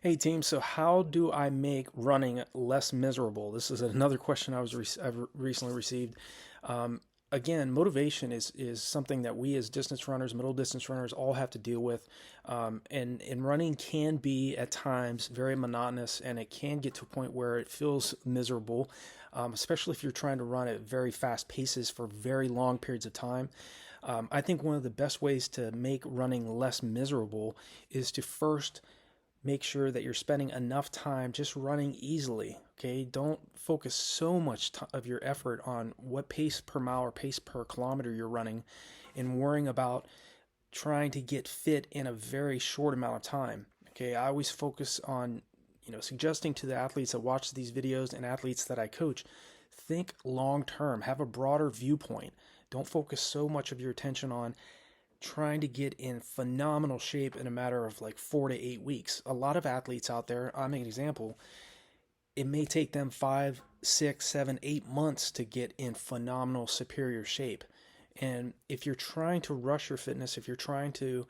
Hey team, so how do I make running less miserable? This is another question I've recently received. Um, Again, motivation is something that we as distance runners, middle distance runners, all have to deal with. And running can be at times very monotonous, and it can get to a point where it feels miserable, especially if you're trying to run at very fast paces for very long periods of time. I think one of the best ways to make running less miserable is to first make sure that you're spending enough time just running easily. Okay, don't focus so much of your effort on what pace per mile or pace per kilometer you're running and worrying about trying to get fit in a very short amount of time. Okay, I always focus on, suggesting to the athletes that watch these videos and athletes that I coach, think long term, have a broader viewpoint. Don't focus so much of your attention on trying to get in phenomenal shape in a matter of like 4 to 8 weeks. A lot of athletes out there, I'm an example, it may take them 5, 6, 7, 8 months to get in phenomenal superior shape. And if you're trying to rush your fitness, if you're trying to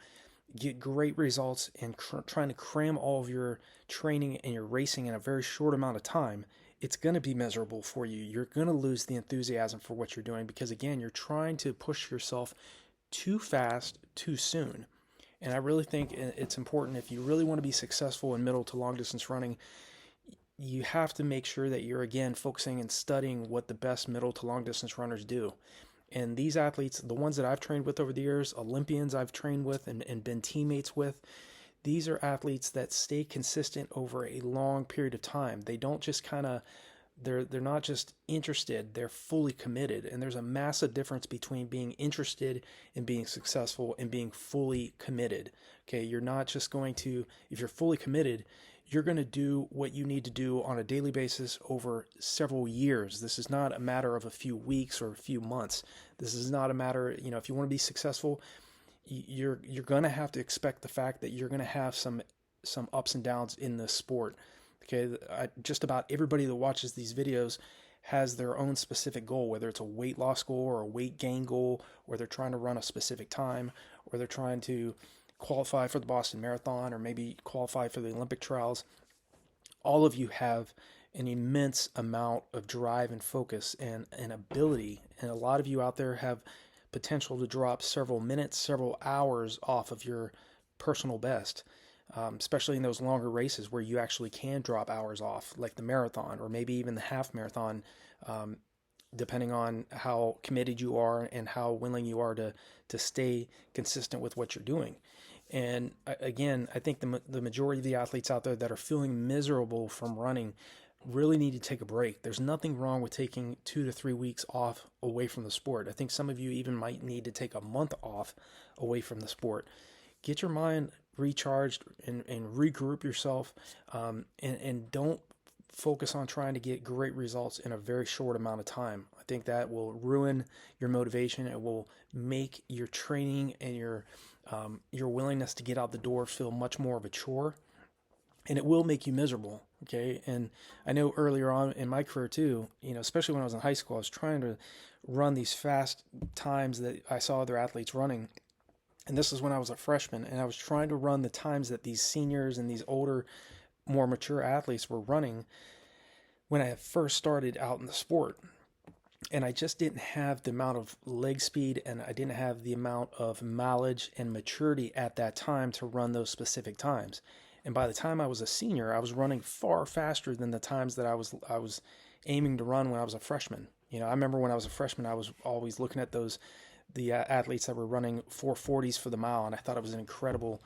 get great results and trying to cram all of your training and your racing in a very short amount of time, it's going to be miserable for you. You're going to lose the enthusiasm for what you're doing because, again, you're trying to push yourself too fast, too soon. And I really think it's important if you really want to be successful in middle to long distance running, you have to make sure that you're, again, focusing and studying what the best middle to long distance runners do. And these athletes, the ones that I've trained with over the years, Olympians I've trained with and been teammates with, these are athletes that stay consistent over a long period of time. They don't just kind of, they're not just interested, they're fully committed. And there's a massive difference between being interested and being successful and being fully committed. Okay, you're not just going to, if you're fully committed, you're going to do what you need to do on a daily basis over several years. This is not a matter of a few weeks or a few months. This is not a matter, if you want to be successful, you're going to have to expect the fact that you're going to have some ups and downs in this sport. Okay, just about everybody that watches these videos has their own specific goal, whether it's a weight loss goal or a weight gain goal, or they're trying to run a specific time, or they're trying to qualify for the Boston Marathon, or maybe qualify for the Olympic trials. All of you have an immense amount of drive and focus and ability, and a lot of you out there have potential to drop several minutes, several hours off of your personal best. Especially in those longer races where you actually can drop hours off, like the marathon or maybe even the half marathon, depending on how committed you are and how willing you are to stay consistent with what you're doing. And again, I think the majority of the athletes out there that are feeling miserable from running really need to take a break. There's nothing wrong with taking 2 to 3 weeks off away from the sport. I think some of you even might need to take a month off away from the sport. Get your mind recharged and regroup yourself, and don't focus on trying to get great results in a very short amount of time. I think that will ruin your motivation. It will make your training and your willingness to get out the door feel much more of a chore, and it will make you miserable. Okay, and I know earlier on in my career too, especially when I was in high school, I was trying to run these fast times that I saw other athletes running. And this is when I was a freshman, and I was trying to run the times that these seniors and these older, more mature athletes were running when I first started out in the sport. And I just didn't have the amount of leg speed, and I didn't have the amount of mileage and maturity at that time to run those specific times. And by the time I was a senior, I was running far faster than the times that I was aiming to run when I was a freshman. I remember when I was a freshman, I was always looking at the athletes that were running 440s for the mile, and I thought it was an incredible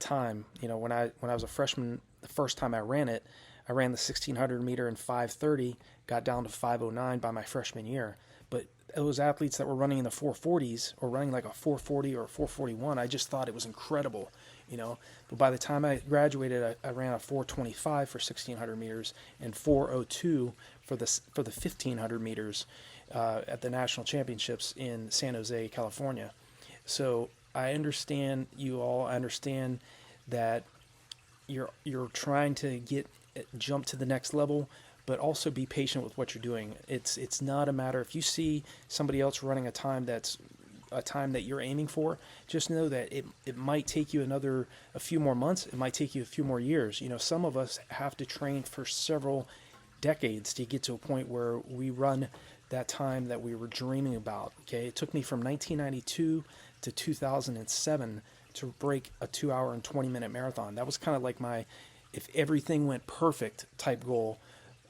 time. When I was a freshman, the first time I ran it, I ran the 1600 meter in 5:30, got down to 5:09 by my freshman year. But those athletes that were running in the 440s or running like a 440 or a 441, I just thought it was incredible. But by the time I graduated, I ran a 425 for 1600 meters and 402 for the 1500 meters. At the national championships in San Jose, California. So I understand you all. I understand that you're trying to jump to the next level, but also be patient with what you're doing. It's not a matter, if you see somebody else running a time that's a time that you're aiming for, just know that it might take you a few more months. It might take you a few more years. You know, some of us have to train for several decades to get to a point where we run that time that we were dreaming about. Okay, it took me from 1992 to 2007 to break a 2 hour and 20-minute marathon. That was kind of like my, if everything went perfect type goal,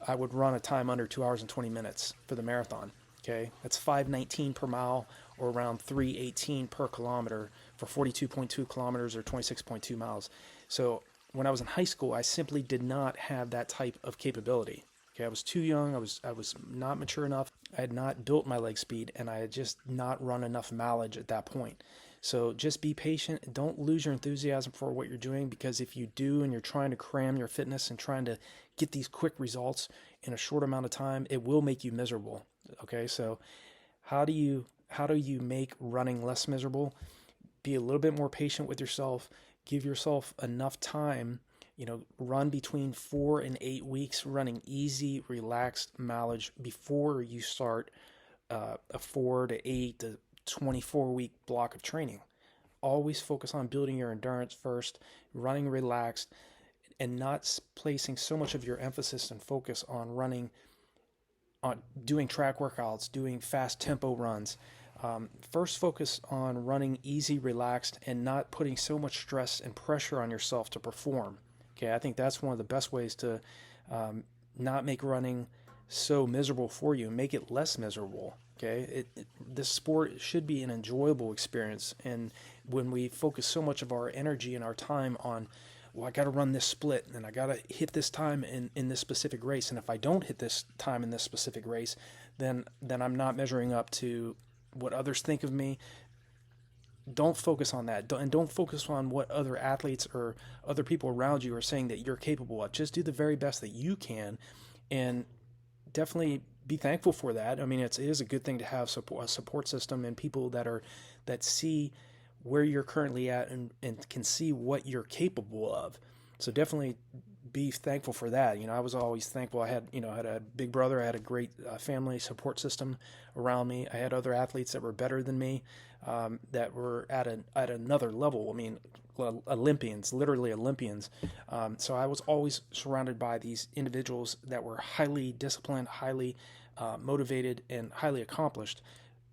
I would run a time under 2 hours and 20 minutes for the marathon. Okay, that's 5:19 per mile, or around 3:18 per kilometer for 42.2 kilometers or 26.2 miles. So when I was in high school, I simply did not have that type of capability. Okay, I was too young. I was not mature enough. I had not built my leg speed, and I had just not run enough mileage at that point. So just be patient. Don't lose your enthusiasm for what you're doing, because if you do and you're trying to cram your fitness and trying to get these quick results in a short amount of time, it will make you miserable. Okay, so how do you make running less miserable? Be a little bit more patient with yourself. Give yourself enough time. You know, run between 4 and 8 weeks, running easy, relaxed mileage before you start a 4 to 8 to 24-week block of training. Always focus on building your endurance first, running relaxed, and not placing so much of your emphasis and focus on running, on doing track workouts, doing fast tempo runs. First focus on running easy, relaxed, and not putting so much stress and pressure on yourself to perform. Okay, I think that's one of the best ways to not make running so miserable for you, make it less miserable. Okay, this sport should be an enjoyable experience, and when we focus so much of our energy and our time on, well, I got to run this split, and I got to hit this time in this specific race, and if I don't hit this time in this specific race, then I'm not measuring up to what others think of me. Don't focus on that, and don't focus on what other athletes or other people around you are saying that you're capable of. Just do the very best that you can, and definitely be thankful for that. I mean, it is a good thing to have a support system and people that see where you're currently at and can see what you're capable of. So definitely be thankful for that. You know, I was always thankful. I had a big brother. I had a great family support system around me. I had other athletes that were better than me, that were at another level. I mean, Olympians, literally Olympians. So I was always surrounded by these individuals that were highly disciplined, highly motivated, and highly accomplished.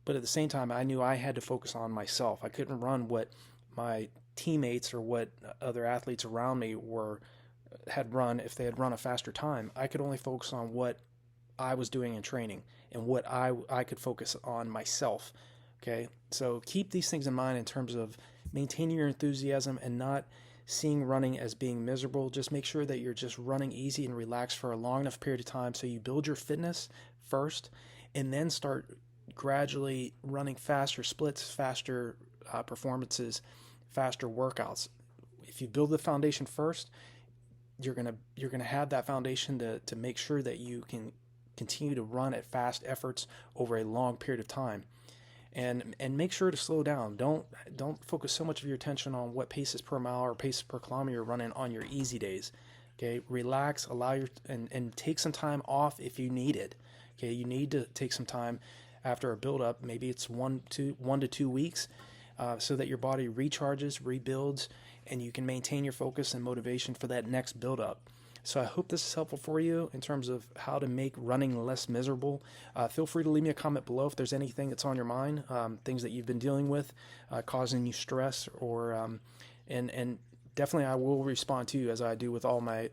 But at the same time, I knew I had to focus on myself. I couldn't run what my teammates or what other athletes around me had run if they had run a faster time. I could only focus on what I was doing in training and what I could focus on myself. Okay, so keep these things in mind in terms of maintaining your enthusiasm and not seeing running as being miserable. Just make sure that you're just running easy and relaxed for a long enough period of time so you build your fitness first, and then start gradually running faster splits, faster performances, faster workouts. If you build the foundation first, you're gonna have that foundation to make sure that you can continue to run at fast efforts over a long period of time. And make sure to slow down. Don't focus so much of your attention on what paces per mile or paces per kilometer you're running on your easy days. Okay, relax, and take some time off if you need it. Okay, you need to take some time after a build-up. Maybe it's 1 to 2 weeks, so that your body recharges, rebuilds, and you can maintain your focus and motivation for that next build-up. So I hope this is helpful for you in terms of how to make running less miserable. Feel free to leave me a comment below if there's anything that's on your mind, things that you've been dealing with, causing you stress, or and definitely I will respond to you, as I do with all my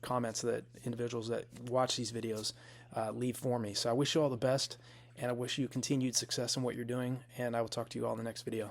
comments that individuals that watch these videos leave for me. So I wish you all the best, and I wish you continued success in what you're doing, and I will talk to you all in the next video.